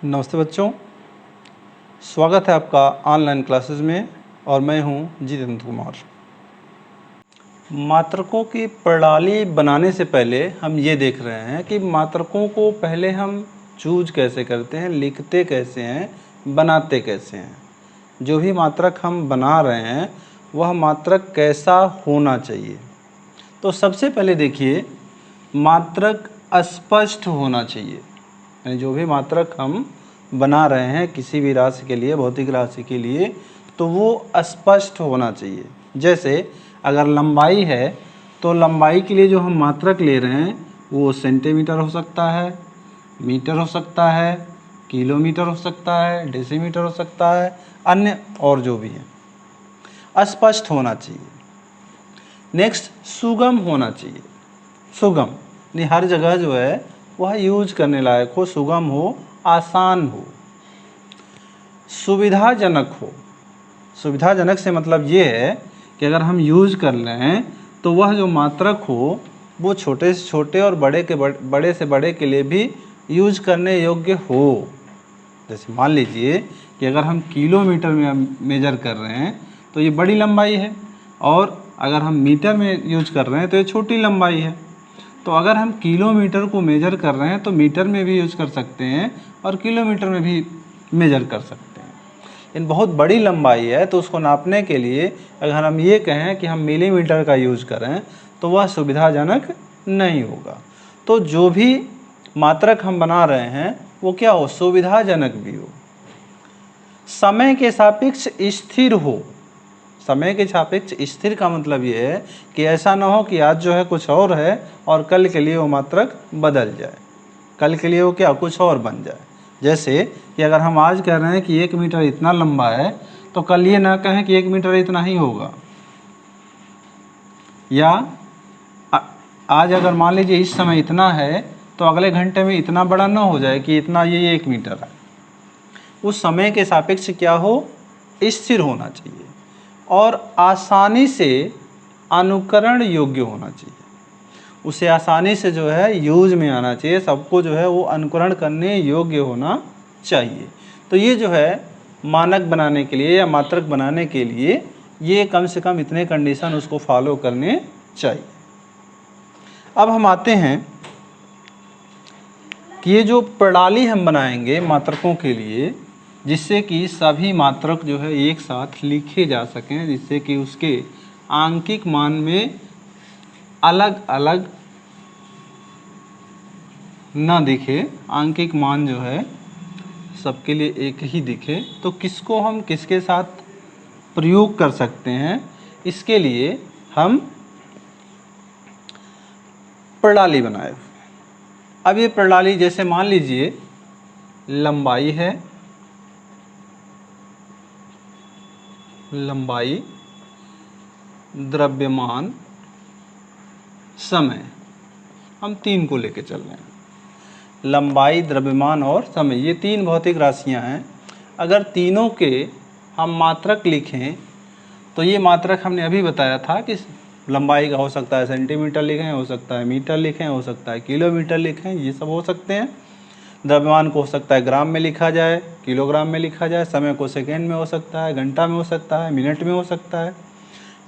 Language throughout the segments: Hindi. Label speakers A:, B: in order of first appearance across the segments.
A: नमस्ते बच्चों, स्वागत है आपका ऑनलाइन क्लासेस में और मैं हूं जितेंद्र कुमार। मात्रकों की प्रणाली बनाने से पहले हम ये देख रहे हैं कि मात्रकों को पहले हम चूज कैसे करते हैं, लिखते कैसे हैं, बनाते कैसे हैं। जो भी मात्रक हम बना रहे हैं वह मात्रक कैसा होना चाहिए। तो सबसे पहले देखिए, मात्रक अस्पष्ट होना चाहिए। यानी जो भी मात्रक हम बना रहे हैं किसी भी राशि के लिए, भौतिक राशि के लिए, तो वो स्पष्ट होना चाहिए। जैसे अगर लंबाई है तो लंबाई के लिए जो हम मात्रक ले रहे हैं वो सेंटीमीटर हो सकता है, मीटर हो सकता है, किलोमीटर हो सकता है, डेसीमीटर हो सकता है, अन्य और जो भी है स्पष्ट होना चाहिए। नेक्स्ट, सुगम होना चाहिए। सुगम यानी हर जगह जो है वह यूज करने लायक हो, सुगम हो, आसान हो। सुविधाजनक हो। सुविधाजनक से मतलब ये है कि अगर हम यूज कर रहे हैं तो वह जो मात्रक हो वो छोटे से छोटे और बड़े से बड़े के लिए भी यूज करने योग्य हो। जैसे मान लीजिए कि अगर हम किलोमीटर में मेजर कर रहे हैं तो ये बड़ी लंबाई है, और अगर हम मीटर में यूज कर रहे हैं तो ये छोटी लंबाई है। तो अगर हम किलोमीटर को मेजर कर रहे हैं तो मीटर में भी यूज कर सकते हैं और किलोमीटर में भी मेजर कर सकते हैं। इन बहुत बड़ी लंबाई है तो उसको नापने के लिए अगर हम ये कहें कि हम मिलीमीटर का यूज करें तो वह सुविधाजनक नहीं होगा। तो जो भी मात्रक हम बना रहे हैं वो क्या हो, सुविधाजनक भी हो। समय के सापेक्ष स्थिर हो। समय के सापेक्ष स्थिर का मतलब ये है कि ऐसा ना हो कि आज जो है कुछ और है और कल के लिए वो मात्रक बदल जाए, कल के लिए वो क्या कुछ और बन जाए। जैसे कि अगर हम आज कह रहे हैं कि 1 मीटर इतना लंबा है तो कल ये ना कहें कि 1 मीटर इतना ही होगा, या आज अगर मान लीजिए इस समय इतना है तो अगले घंटे में इतना बड़ा ना हो जाए कि इतना ये 1 मीटर है। उस समय के सापेक्ष क्या हो, स्थिर होना चाहिए और आसानी से अनुकरण योग्य होना चाहिए। उसे आसानी से जो है यूज में आना चाहिए, सबको जो है वो अनुकरण करने योग्य होना चाहिए। तो ये जो है मानक बनाने के लिए या मात्रक बनाने के लिए ये कम से कम इतने कंडीशन उसको फॉलो करने चाहिए। अब हम आते हैं कि ये जो प्रणाली हम बनाएंगे मात्रकों के लिए, जिससे कि सभी मात्रक जो है एक साथ लिखे जा सकें, जिससे कि उसके आंकिक मान में अलग अलग ना दिखे, आंकिक मान जो है सबके लिए एक ही दिखे। तो किसको हम किसके साथ प्रयोग कर सकते हैं, इसके लिए हम प्रणाली बनाए। अब ये प्रणाली जैसे मान लीजिए लंबाई है, लंबाई, द्रव्यमान, समय, हम तीन को लेके चल रहे हैं। लंबाई, द्रव्यमान और समय, ये तीन भौतिक राशियां हैं। अगर तीनों के हम मात्रक लिखें तो ये मात्रक हमने अभी बताया था कि लंबाई का हो सकता है सेंटीमीटर लिखें, हो सकता है मीटर लिखें, हो सकता है किलोमीटर लिखें, ये सब हो सकते हैं। द्रव्यमान को हो सकता है ग्राम में लिखा जाए, किलोग्राम में लिखा जाए, समय को सेकेंड में हो सकता है, घंटा में हो सकता है, मिनट में हो सकता है,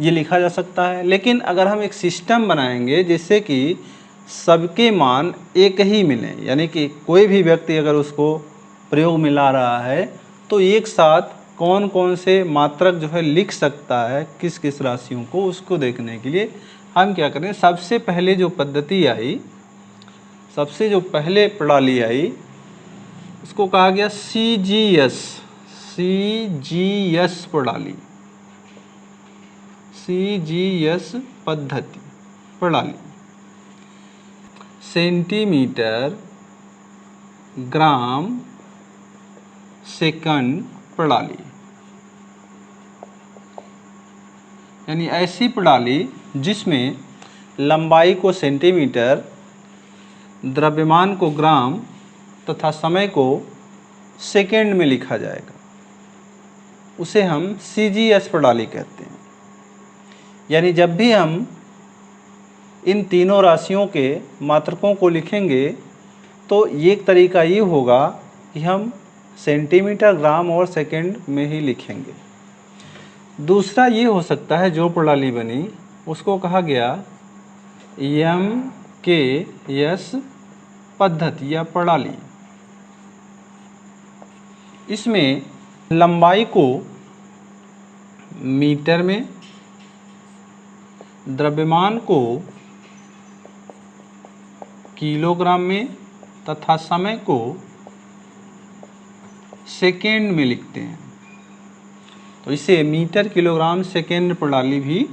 A: ये लिखा जा सकता है। लेकिन अगर हम एक सिस्टम बनाएंगे जिससे कि सबके मान एक ही मिलें, यानी कि कोई भी व्यक्ति अगर उसको प्रयोग में ला रहा है तो एक साथ कौन कौन से मात्रक जो है लिख सकता है किस किस राशियों को, उसको देखने के लिए हम क्या करें, सबसे पहले जो पद्धति आई, सबसे जो पहले प्रणाली आई उसको कहा गया CGS प्रणाली, CGS पद्धति प्रणाली। सेंटीमीटर, ग्राम, सेकंड प्रणाली, यानी ऐसी प्रणाली जिसमें लंबाई को सेंटीमीटर, द्रव्यमान को ग्राम तथा समय को सेकेंड में लिखा जाएगा, उसे हम CGS प्रणाली कहते हैं। यानी जब भी हम इन तीनों राशियों के मात्रकों को लिखेंगे तो एक तरीका ये होगा कि हम सेंटीमीटर, ग्राम और सेकंड में ही लिखेंगे। दूसरा ये हो सकता है, जो प्रणाली बनी उसको कहा गया MKS पद्धति या प्रणाली। इसमें लंबाई को मीटर में, द्रव्यमान को किलोग्राम में तथा समय को सेकेंड में लिखते हैं। तो इसे मीटर, किलोग्राम, सेकेंड प्रणाली भी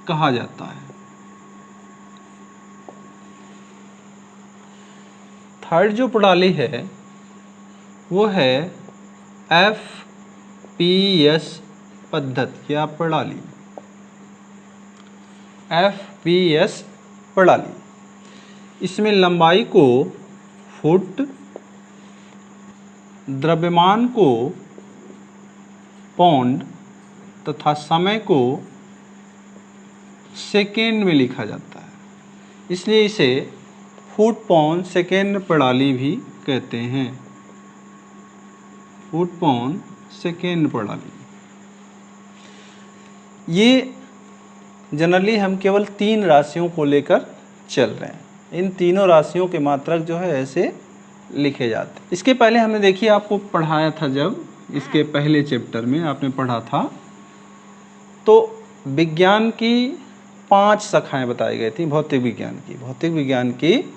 A: कहा जाता है। थर्ड जो प्रणाली है वो है FPS पद्धति या प्रणाली। FPS प्रणाली, इसमें लंबाई को फुट, द्रव्यमान को पाउंड तथा समय को सेकेंड में लिखा जाता है, इसलिए इसे फुट पाउंड सेकेंड प्रणाली भी कहते हैं। फुट पाउंड सेकेंड प्रणाली। ये जनरली हम केवल 3 राशियों को लेकर चल रहे हैं। इन तीनों राशियों के मात्रक जो है ऐसे लिखे जाते हैं। इसके पहले हमने देखिए आपको पढ़ाया था, जब इसके पहले चैप्टर में आपने पढ़ा था, तो विज्ञान की 5 शाखाएं बताई गई थी। भौतिक विज्ञान की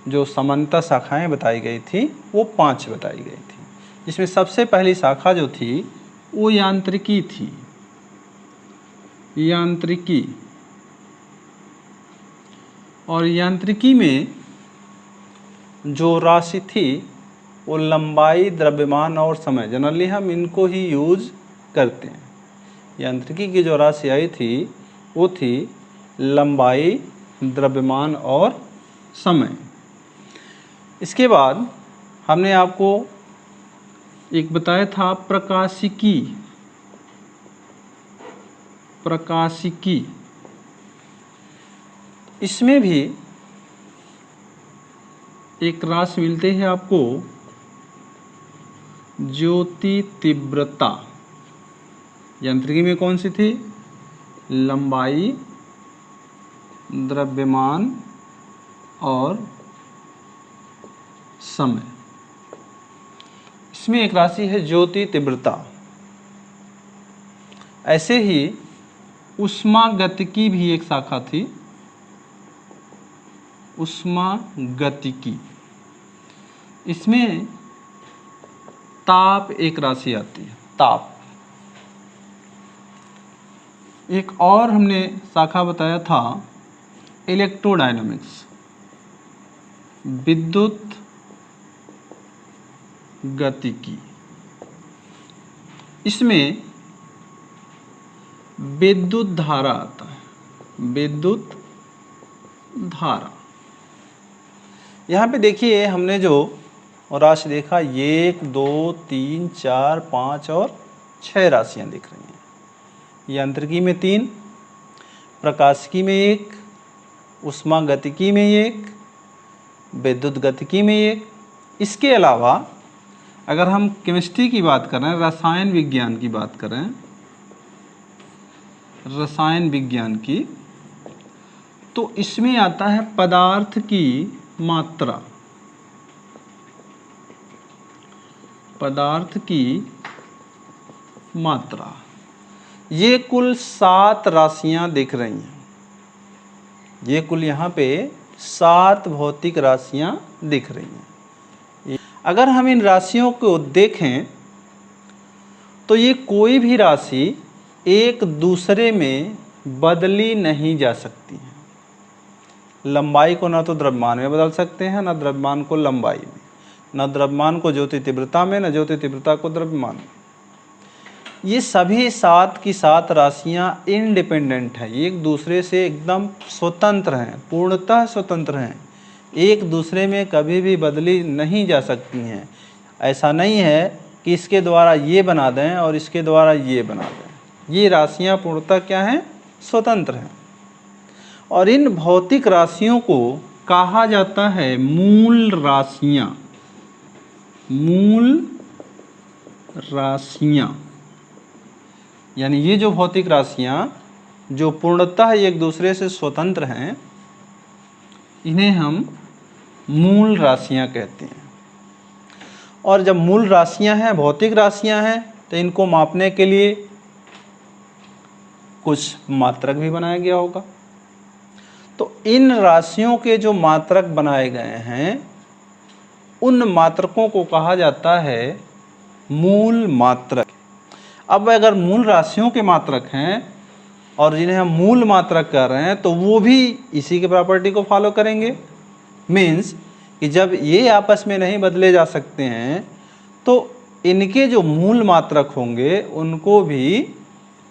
A: जो समानता शाखाएं बताई गई थी वो 5 बताई गई थी, जिसमें सबसे पहली शाखा जो थी वो यांत्रिकी थी। यांत्रिकी, और यांत्रिकी में जो राशि थी वो लंबाई, द्रव्यमान और समय, जनरली हम इनको ही यूज करते हैं। यांत्रिकी की जो राशि आई थी वो थी लंबाई, द्रव्यमान और समय। इसके बाद हमने आपको एक बताया था प्रकाशिकी। इसमें भी एक राशि मिलती है आपको, ज्योति तीव्रता। यांत्रिकी में कौन सी थी? लंबाई, द्रव्यमान और समय। इसमें एक राशि है ज्योति तीव्रता। ऐसे ही उष्मागतिकी भी एक शाखा थी, उष्मागतिकी। इसमें ताप एक राशि आती है, ताप। एक और हमने शाखा बताया था इलेक्ट्रोडायनामिक्स, विद्युत गतिकी। इसमें विद्युत धारा आता है, विद्युत धारा। यहाँ पे देखिए हमने जो राशि देखा, 1, 2, 3, 4, 5 और 6 राशियाँ दिख रही हैं। यांत्रिकी में 3, प्रकाशिकी में 1, उष्मागतिकी में 1, विद्युत गतिकी में 1। इसके अलावा अगर हम केमिस्ट्री की बात करें, रसायन विज्ञान की बात करें, रसायन विज्ञान की, तो इसमें आता है पदार्थ की मात्रा। पदार्थ की मात्रा। ये कुल 7 राशियां दिख रही हैं। ये कुल यहाँ पे 7 भौतिक राशियां दिख रही हैं। अगर हम इन राशियों को देखें तो ये कोई भी राशि एक दूसरे में बदली नहीं जा सकती है। लंबाई को ना तो द्रव्यमान में बदल सकते हैं, ना द्रव्यमान को लंबाई में, ना द्रव्यमान को ज्योति तीव्रता में, ना ज्योति तीव्रता को द्रव्यमान में। ये सभी 7 की 7 राशियां इंडिपेंडेंट हैं, एक दूसरे से एकदम स्वतंत्र हैं, पूर्णतः स्वतंत्र हैं, एक दूसरे में कभी भी बदली नहीं जा सकती हैं। ऐसा नहीं है कि इसके द्वारा ये बना दें और इसके द्वारा ये बना दें। ये राशियां पूर्णतः क्या हैं? स्वतंत्र हैं। और इन भौतिक राशियों को कहा जाता है मूल राशियां। मूल राशियाँ, यानी ये जो भौतिक राशियाँ जो पूर्णतः एक दूसरे से स्वतंत्र हैं, इन्हें हम मूल राशियाँ कहते हैं। और जब मूल राशियाँ हैं, भौतिक राशियाँ हैं, तो इनको मापने के लिए कुछ मात्रक भी बनाया गया होगा। तो इन राशियों के जो मात्रक बनाए गए हैं, उन मात्रकों को कहा जाता है मूल मात्रक। अब अगर मूल राशियों के मात्रक हैं और जिन्हें हम मूल मात्रक कह रहे हैं, तो वो भी इसी के प्रॉपर्टी को फॉलो करेंगे। मीन्स कि जब ये आपस में नहीं बदले जा सकते हैं, तो इनके जो मूल मात्रक होंगे उनको भी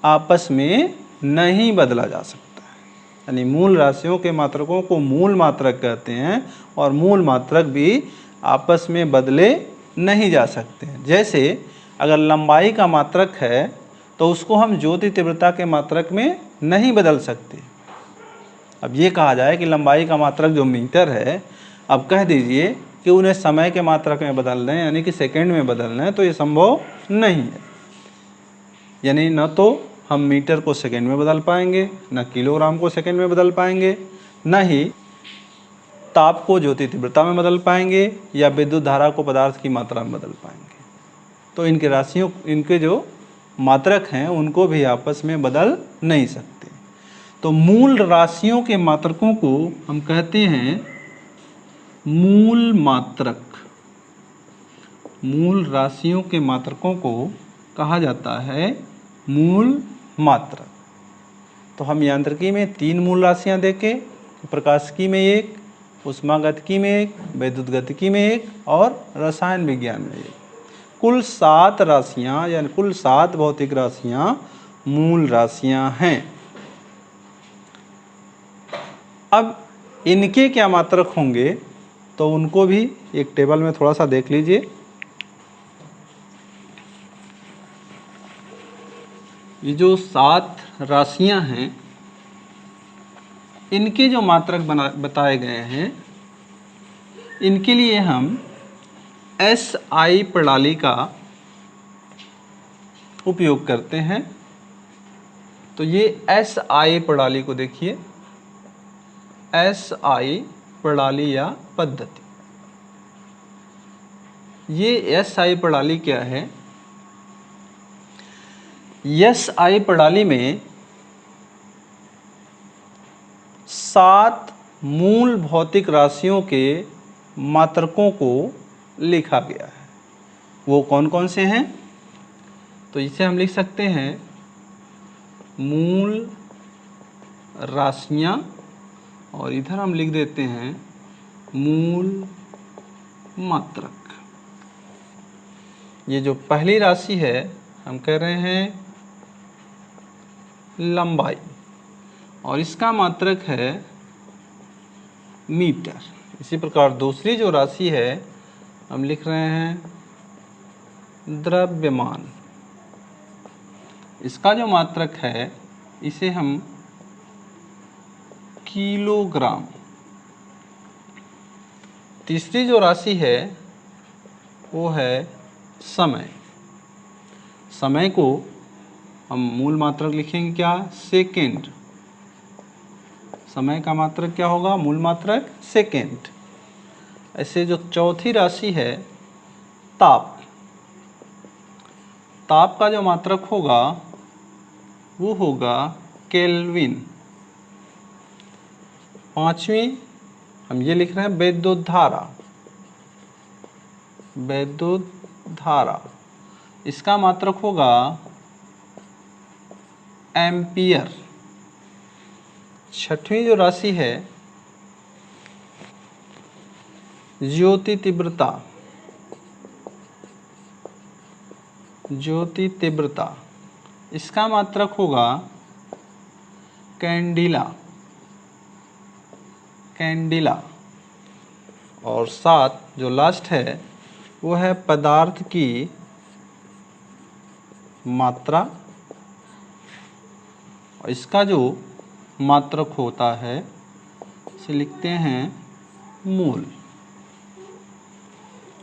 A: आपस में नहीं बदला जा सकता है। यानी मूल राशियों के मात्रकों को मूल मात्रक कहते हैं और मूल मात्रक भी आपस में बदले नहीं जा सकते हैं। जैसे अगर लंबाई का मात्रक है तो उसको हम ज्योति तीव्रता के मात्रक में नहीं बदल सकते। अब ये कहा जाए कि लंबाई का मात्रक जो मीटर है, अब कह दीजिए कि उन्हें समय के मात्रक में बदल दें, यानी कि सेकंड में बदल दें, तो ये संभव नहीं है। यानी न तो हम मीटर को सेकंड में बदल पाएंगे, न किलोग्राम को सेकंड में बदल पाएंगे, न ही ताप को ज्योति तीव्रता में बदल पाएंगे या विद्युत धारा को पदार्थ की मात्रा में बदल पाएंगे। तो इनके राशियों, इनके जो मात्रक हैं, उनको भी आपस में बदल नहीं सकते। तो मूल राशियों के मात्रकों को हम कहते हैं मूल मात्रक। मूल राशियों के मात्रकों को कहा जाता है मूल मात्रक। तो हम यांत्रिकी में 3 मूल राशियां देखें, प्रकाशिकी में 1, ऊष्मागतिकी में 1, विद्युत गतिकी में 1 और रसायन विज्ञान में 1। कुल 7 राशियां, यानी कुल 7 भौतिक राशियां मूल राशियां हैं। अब इनके क्या मात्रक होंगे, तो उनको भी एक टेबल में थोड़ा सा देख लीजिए। ये जो 7 राशियां हैं, इनके जो मात्रक बताए गए हैं, इनके लिए हम SI प्रणाली का उपयोग करते हैं। तो ये SI प्रणाली को देखिए, SI प्रणाली या पद्धति। ये SI प्रणाली क्या है? SI प्रणाली में 7 मूल भौतिक राशियों के मात्रकों को लिखा गया है। वो कौन कौन से हैं? तो इसे हम लिख सकते हैं मूल राशियां, और इधर हम लिख देते हैं मूल मात्रक। ये जो पहली राशि है, हम कह रहे हैं लंबाई, और इसका मात्रक है मीटर। इसी प्रकार दूसरी जो राशि है, हम लिख रहे हैं द्रव्यमान। इसका जो मात्रक है, इसे हम किलोग्राम। तीसरी जो राशि है वो है समय। समय को हम मूल मात्रक लिखेंगे क्या? सेकेंड। समय का मात्रक क्या होगा? मूल मात्रक सेकेंड। ऐसे जो चौथी राशि है ताप, ताप का जो मात्रक होगा वो होगा केल्विन। पांचवी हम ये लिख रहे हैं विद्युत धारा। विद्युत धारा, इसका मात्रक होगा एम्पियर। छठवीं जो राशि है ज्योति तीव्रता। ज्योति तीव्रता, इसका मात्रक होगा कैंडिला। कैंडिला। और 7 जो लास्ट है वो है पदार्थ की मात्रा, और इसका जो मात्रक होता है इसे लिखते हैं मूल।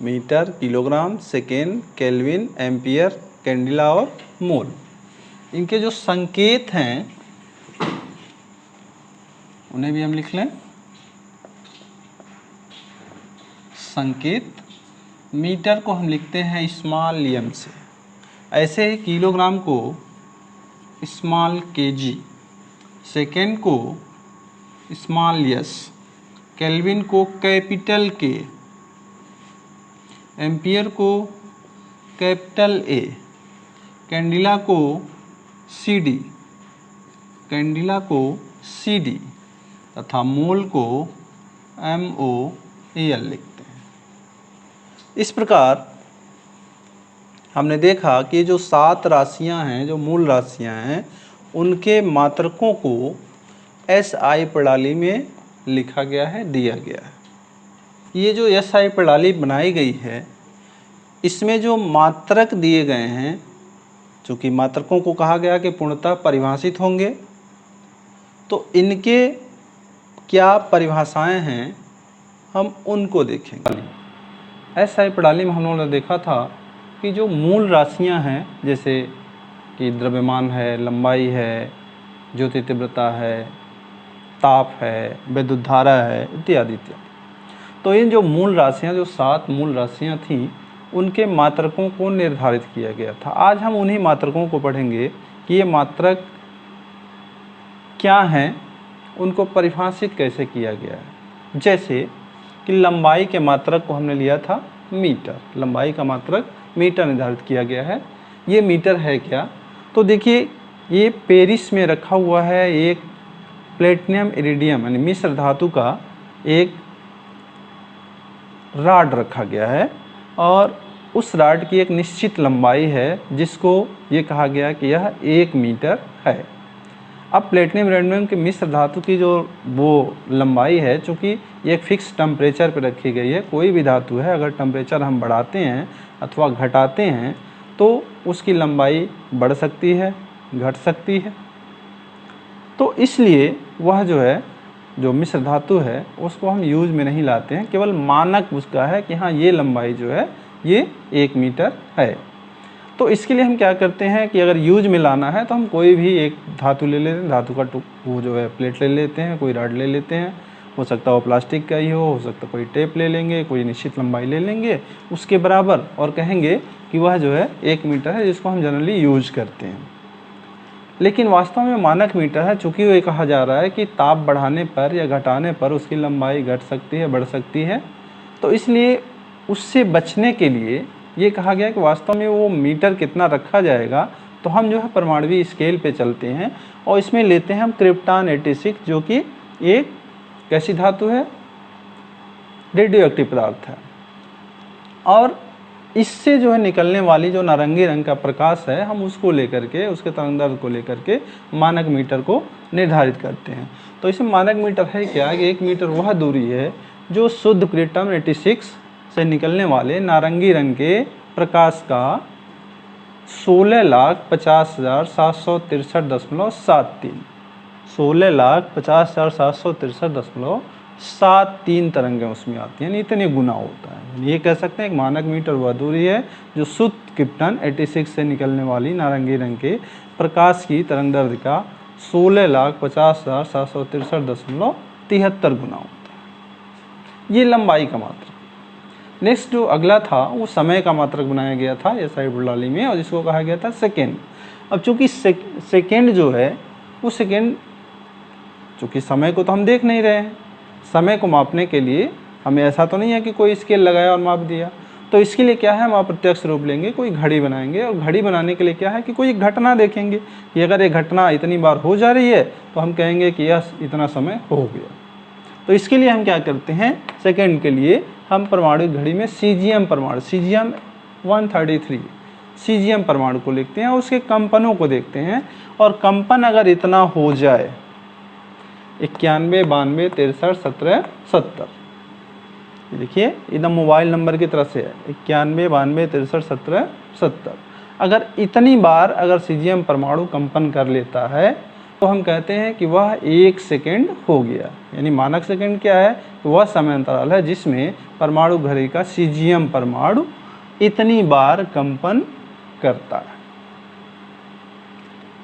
A: Metre, kilogram, second, kelvin, ampere, candela और मोल। इनके जो संकेत हैं उन्हें भी हम लिख लें। संकेत, मीटर को हम लिखते हैं स्मॉल एम से, ऐसे ही किलोग्राम को स्मॉल केजी, सेकेंड को स्मॉल एस, केल्विन को कैपिटल के, एम्पियर को कैपिटल ए, कैंडिला को सीडी, कैंडिला को सीडी तथा मोल को MOAL लिखते हैं। इस प्रकार हमने देखा कि जो 7 राशियां हैं, जो मूल राशियां हैं, उनके मात्रकों को SI प्रणाली में लिखा गया है, दिया गया है। ये जो SI प्रणाली बनाई गई है, इसमें जो मात्रक दिए गए हैं, चूँकि मात्रकों को कहा गया कि पूर्णतः परिभाषित होंगे, तो इनके क्या परिभाषाएं हैं हम उनको देखेंगे। SI प्रणाली में हम लोगों ने देखा था कि जो मूल राशियां हैं, जैसे कि द्रव्यमान है, लंबाई है, ज्योति तीव्रता है, ताप है, विद्युत धारा है, इत्यादि इत्यादि। तो इन जो मूल राशियां, जो 7 मूल राशियां थीं, उनके मात्रकों को निर्धारित किया गया था। आज हम उन्हीं मात्रकों को पढ़ेंगे कि ये मात्रक क्या हैं, उनको परिभाषित कैसे किया गया है। जैसे कि लंबाई के मात्रक को हमने लिया था मीटर, लंबाई का मात्रक मीटर निर्धारित किया गया है। ये मीटर है क्या? तो देखिए, ये पेरिस में रखा हुआ है एक प्लेटिनम इरिडियम यानी मिश्र धातु का एक रॉड रखा गया है, और उस रॉड की एक निश्चित लंबाई है, जिसको ये कहा गया कि यह 1 मीटर है। अब प्लेटिनम इरिडियम के मिश्र धातु की जो वो लंबाई है, चूँकि ये एक फिक्स टेम्परेचर पर रखी गई है, कोई भी धातु है अगर टेम्परेचर हम बढ़ाते हैं अथवा घटाते हैं तो उसकी लंबाई बढ़ सकती है, घट सकती है। तो इसलिए वह जो है, जो मिश्र धातु है, उसको हम यूज में नहीं लाते हैं, केवल मानक उसका है कि हाँ ये लंबाई जो है ये 1 मीटर है। तो इसके लिए हम क्या करते हैं कि अगर यूज में लाना है तो हम कोई भी एक धातु ले लेते हैं, धातु का वो जो है प्लेट ले लेते हैं, कोई रॉड ले लेते हैं, हो सकता है वो प्लास्टिक का ही हो सकता है कोई टेप ले लेंगे, कोई निश्चित लंबाई ले लेंगे उसके बराबर, और कहेंगे कि वह जो है 1 मीटर है, जिसको हम जनरली यूज करते हैं। लेकिन वास्तव में मानक मीटर है, चूँकि ये कहा जा रहा है कि ताप बढ़ाने पर या घटाने पर उसकी लंबाई घट सकती है, बढ़ सकती है। तो इसलिए उससे बचने के लिए ये कहा गया कि वास्तव में वो मीटर कितना रखा जाएगा, तो हम जो है परमाणु स्केल पे चलते हैं और इसमें लेते हैं हम क्रिप्टॉन 86, जो कि एक कैसी धातु है, रेडियो एक्टिव पदार्थ है। और इससे जो है निकलने वाली जो नारंगी रंग का प्रकाश है, हम उसको लेकर के, उसके तरंगदैर्घ्य को लेकर के मानक मीटर को निर्धारित करते हैं। तो इसमें मानक मीटर है क्या कि 1 मीटर वह दूरी है जो शुद्ध क्रिप्टॉन 86 से निकलने वाले नारंगी रंग के प्रकाश का 16,50,763.73 16,50,763.73 तरंगें उसमें आती हैं, इतने गुना होता है। ये कह सकते हैं एक मानक मीटर वह दूरी है जो शुद्ध क्रिप्टॉन 86 से निकलने वाली नारंगी रंग के प्रकाश की तरंगदैर्घ्य का 16,50,763.73 गुना होता है। ये लंबाई का मात्रक। नेक्स्ट जो अगला था वो समय का मात्रक बनाया गया था SI प्रणाली में, और जिसको कहा गया था सेकेंड। अब चूँकि सेकेंड जो है वो सेकेंड, चूँकि समय को तो हम देख नहीं रहे हैं, समय को मापने के लिए हमें ऐसा तो नहीं है कि कोई स्केल लगाया और माप दिया। तो इसके लिए क्या है, हम अप्रत्यक्ष रूप लेंगे, कोई घड़ी बनाएंगे, और घड़ी बनाने के लिए क्या है कि कोई एक घटना देखेंगे कि अगर ये घटना इतनी बार हो जा रही है तो हम कहेंगे कि यह इतना समय हो गया। तो इसके लिए हम क्या करते हैं, सेकेंड के लिए हम परमाणु घड़ी में सीजियम परमाणु, सीजियम 133 सीजियम परमाणु को लिखते हैं और उसके कंपनों को देखते हैं। और कंपन अगर इतना हो जाए 91, 92, 63, 17, 70, देखिए एकदम मोबाइल नंबर की तरह से है, 91, 92, 63, 17, 70। अगर इतनी बार अगर सीजियम परमाणु कंपन कर लेता है तो हम कहते हैं कि वह 1 सेकेंड हो गया। यानी मानक सेकेंड क्या है? वह समय अंतराल है जिसमें परमाणु घड़ी का सीजियम परमाणु इतनी बार कंपन करता है।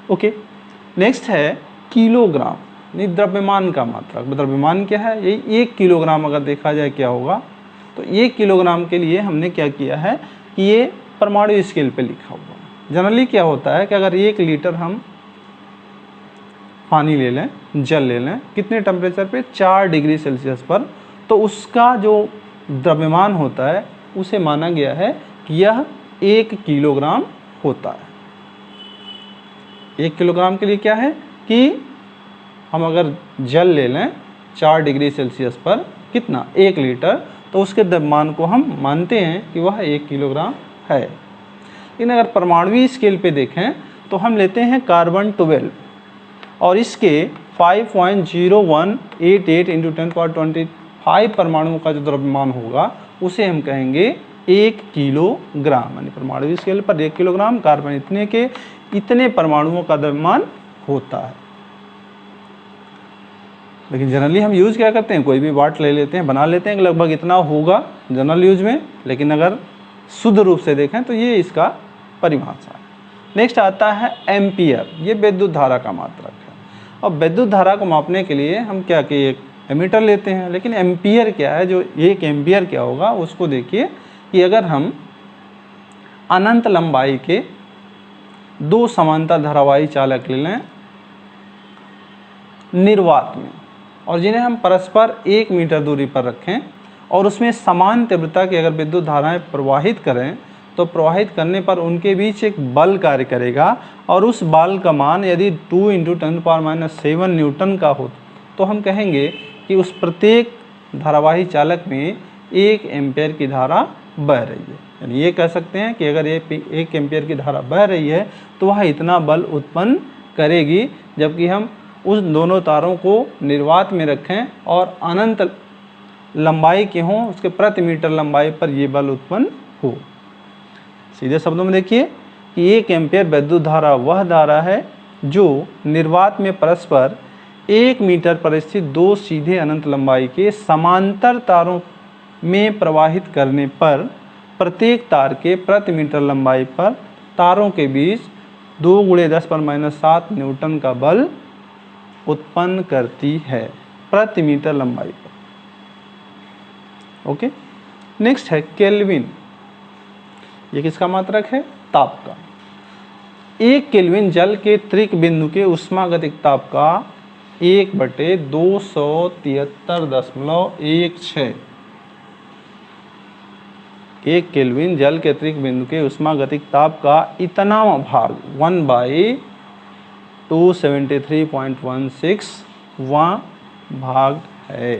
A: ओके, नेक्स्ट है किलोग्राम, यानी द्रव्यमान का मात्रक। द्रव्यमान क्या है? यही 1 किलोग्राम अगर देखा जाए क्या होगा, तो 1 किलोग्राम के लिए हमने क्या किया है कि ये परमाणु स्केल पे लिखा हुआ। जनरली क्या होता है कि अगर 1 लीटर हम पानी ले लें, जल ले लें, कितने टेम्परेचर पे? 4 डिग्री सेल्सियस पर, तो उसका जो द्रव्यमान होता है उसे माना गया है कि यह 1 किलोग्राम होता है। 1 किलोग्राम के लिए क्या है कि हम अगर जल ले लें 4 डिग्री सेल्सियस पर, कितना? 1 लीटर, तो उसके द्रव्यमान को हम मानते हैं कि वह 1 किलोग्राम है। लेकिन अगर परमाणु स्केल पे देखें तो हम लेते हैं कार्बन 12 और इसके 5.0188 × 10⁻25 परमाणुओं का जो द्रव्यमान होगा उसे हम कहेंगे 1 किलोग्राम। यानी परमाणु स्केल पर 1 किलोग्राम, कार्बन इतने परमाणुओं का द्रव्यमान होता है। लेकिन जनरली हम यूज़ क्या करते हैं? कोई भी वाट ले लेते हैं, बना लेते हैं कि लगभग इतना होगा जनरल यूज में, लेकिन अगर शुद्ध रूप से देखें तो ये इसका परिभाषा है। नेक्स्ट आता है एम्पियर। ये विद्युत धारा का मात्रक है। और विद्युत धारा को मापने के लिए हम क्या कि एक एमीटर लेते हैं, लेकिन एम्पियर क्या है? जो 1 एम्पियर क्या होगा उसको देखिए कि अगर हम अनंत लंबाई के 2 समांतर धारावाही चालक ले लें निर्वात में, और जिन्हें हम परस्पर 1 मीटर दूरी पर रखें और उसमें समान तीव्रता की अगर विद्युत धाराएं प्रवाहित करें, तो प्रवाहित करने पर उनके बीच एक बल कार्य करेगा, और उस बल का मान यदि 2 × 10⁻7 न्यूटन का हो तो हम कहेंगे कि उस प्रत्येक धारावाही चालक में 1 एम्पियर की धारा बह रही है। यानी ये कह सकते हैं कि अगर 1 एम्पियर की धारा बह रही है तो वह इतना बल उत्पन्न करेगी, जबकि हम उस दोनों तारों को निर्वात में रखें और अनंत लंबाई के हों, उसके प्रति मीटर लंबाई पर ये बल उत्पन्न हो। सीधे शब्दों में देखिए कि 1 एम्पियर विद्युत धारा वह धारा है जो निर्वात में परस्पर 1 मीटर पर स्थित 2 सीधे अनंत लंबाई के समांतर तारों में प्रवाहित करने पर प्रत्येक तार के प्रति मीटर लंबाई पर तारों के बीच 2 × 10⁻7 न्यूटन का बल उत्पन्न करती है प्रति मीटर लंबाई पर। ओके, नेक्स्ट है केल्विन। ये किसका मात्रक है? ताप का। 1 केल्विन जल के त्रिक बिंदु के ऊष्मागतिक ताप का 1/273.16। 1 केल्विन जल के त्रिक बिंदु के ऊष्मागतिक ताप का इतना भाग 1/273.16वां भाग है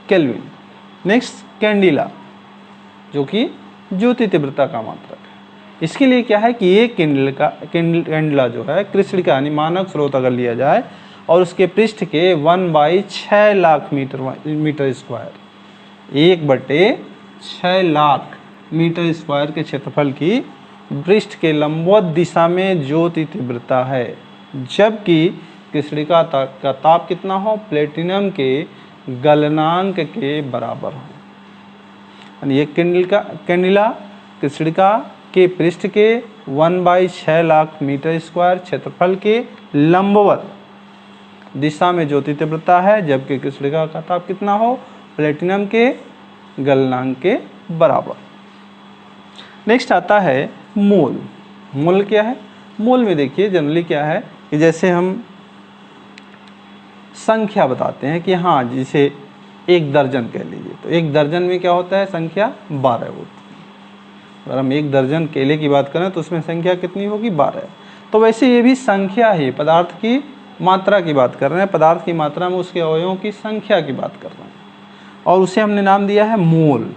A: केल्विन। नेक्स्ट कैंडिला, जो कि ज्योति तीव्रता का मात्रक है। इसके लिए क्या है कि एक कैंडिला जो है कृष्णिका यानी मानक स्रोत अगर लिया जाए और उसके पृष्ठ के 1/6 lakh metre square, 1/6 lakh metre square के क्षेत्रफल की पृष्ठ के लंबवत दिशा में ज्योति तीव्रता है, जबकि कृष्णिका का ताप कितना हो? प्लेटिनम के गलनांक के बराबर हो। यानी ये कैंडिला कृष्णिका के पृष्ठ के 1/6 लाख मीटर स्क्वायर क्षेत्रफल के लंबवत दिशा में ज्योति तीव्रता है, जबकि कृष्णिका का ताप कितना हो? प्लेटिनम के गलनांक के बराबर। नेक्स्ट आता है मोल। मोल क्या है? मोल में देखिए जनरली क्या है कि जैसे हम संख्या बताते हैं कि हाँ, जिसे 1 दर्जन कह लीजिए, तो 1 दर्जन में क्या होता है? संख्या 12 होती है। अगर हम 1 दर्जन केले की बात करें तो उसमें संख्या कितनी होगी? 12। तो वैसे ये भी संख्या ही, पदार्थ की मात्रा की बात कर रहे हैं, पदार्थ की मात्रा में उसके अवयवों की संख्या की बात कर रहे हैं, और उसे हमने नाम दिया है मोल।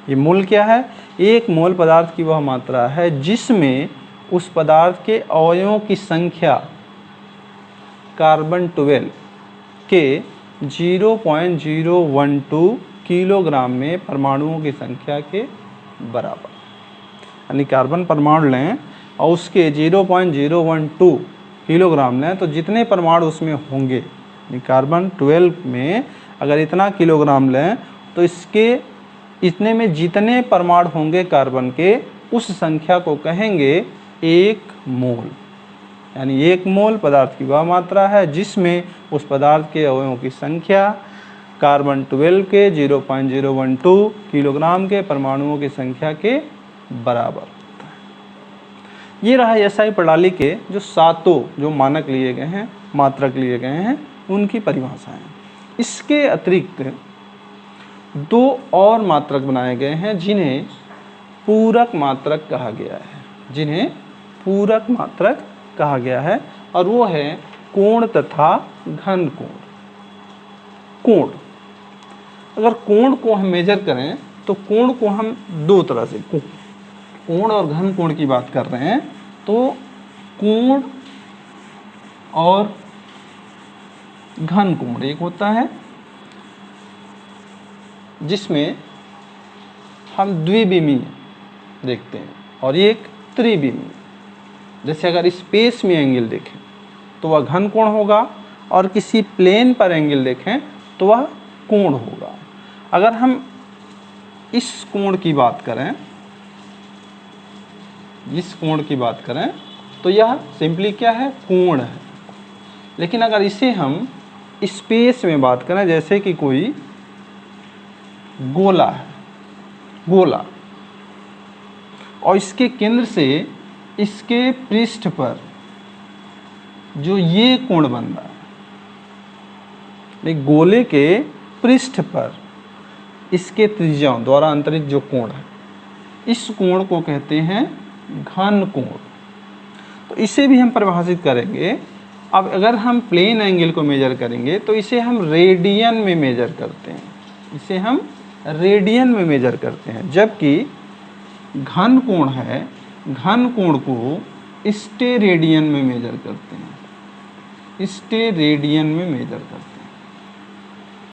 A: ये मोल क्या है? 1 मोल पदार्थ की वह मात्रा है जिसमें उस पदार्थ के अवयवों की संख्या कार्बन 12 के 0.012 किलोग्राम में परमाणुओं की संख्या के बराबर। यानी कार्बन परमाणु लें और उसके 0.012 किलोग्राम लें तो जितने परमाणु उसमें होंगे, कार्बन 12 में अगर इतना किलोग्राम लें तो इसके इतने में जितने परमाणु होंगे कार्बन के, उस संख्या को कहेंगे 1 मोल। यानी 1 मोल पदार्थ की वह मात्रा है जिसमें उस पदार्थ के अवयवों की संख्या कार्बन 12 के 0.012 किलोग्राम के परमाणुओं की संख्या के बराबर होता है। ये रहा एसआई प्रणाली के जो 7 जो मानक लिए गए हैं, मात्रक लिए गए हैं, उनकी परिभाषाएं। इसके अतिरिक्त 2 और मात्रक बनाए गए हैं जिन्हें पूरक मात्रक कहा गया है, जिन्हें पूरक मात्रक कहा गया है, और वो है कोण तथा घन कोण। कोण, अगर कोण को हम मेजर करें तो कोण को हम 2 तरह से, कोण और घन कोण की बात कर रहे हैं, तो कोण और घन कोण एक होता है जिसमें हम द्विविमीय देखते हैं, और एक त्रिविमीय। जैसे अगर स्पेस में एंगल देखें तो वह घन कोण होगा, और किसी प्लेन पर एंगल देखें तो वह कोण होगा। अगर हम इस कोण की बात करें, इस कोण की बात करें तो यह सिंपली क्या है, कोण है। लेकिन अगर इसे हम स्पेस में बात करें, जैसे कि कोई गोला है, गोला, और इसके केंद्र से इसके पृष्ठ पर जो ये कोण बन रहा है, गोले के पृष्ठ पर इसके त्रिज्याओं द्वारा अंतरित जो कोण है, इस कोण को कहते हैं घन कोण। तो इसे भी हम परिभाषित करेंगे। अब अगर हम प्लेन एंगल को मेजर करेंगे तो इसे हम रेडियन में मेजर करते हैं, इसे हम रेडियन में मेजर करते हैं, जबकि घन कोण है, घन कोण को स्टेरेडियन में मेजर करते हैं, स्टेरेडियन में मेजर करते हैं।